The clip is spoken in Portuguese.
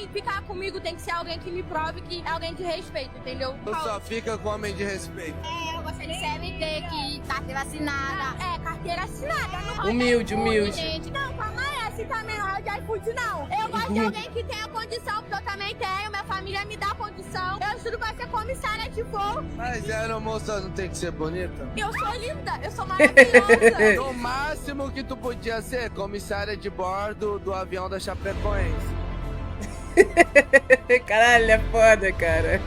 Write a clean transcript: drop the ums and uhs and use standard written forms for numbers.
mim, ficar comigo tem que ser alguém que me prove que é alguém de respeito, entendeu? Tu só fica com homem de respeito. Eu gosto de CLT, que carteira assinada. Carteira assinada. Não gosto Humilde, de humilde. gente. Não, calma aí, assim também não é de iFood, não. Eu gosto de alguém que tenha condição, porque eu também tenho. Minha família me dá condição. Eu estudo pra ser comissária de voo. Mas aeromoça não tem que ser bonita? Eu sou linda, eu sou maravilhosa. No máximo que tu podia ser comissária de bordo do avião da Chapecoense. Caralho, é foda, cara.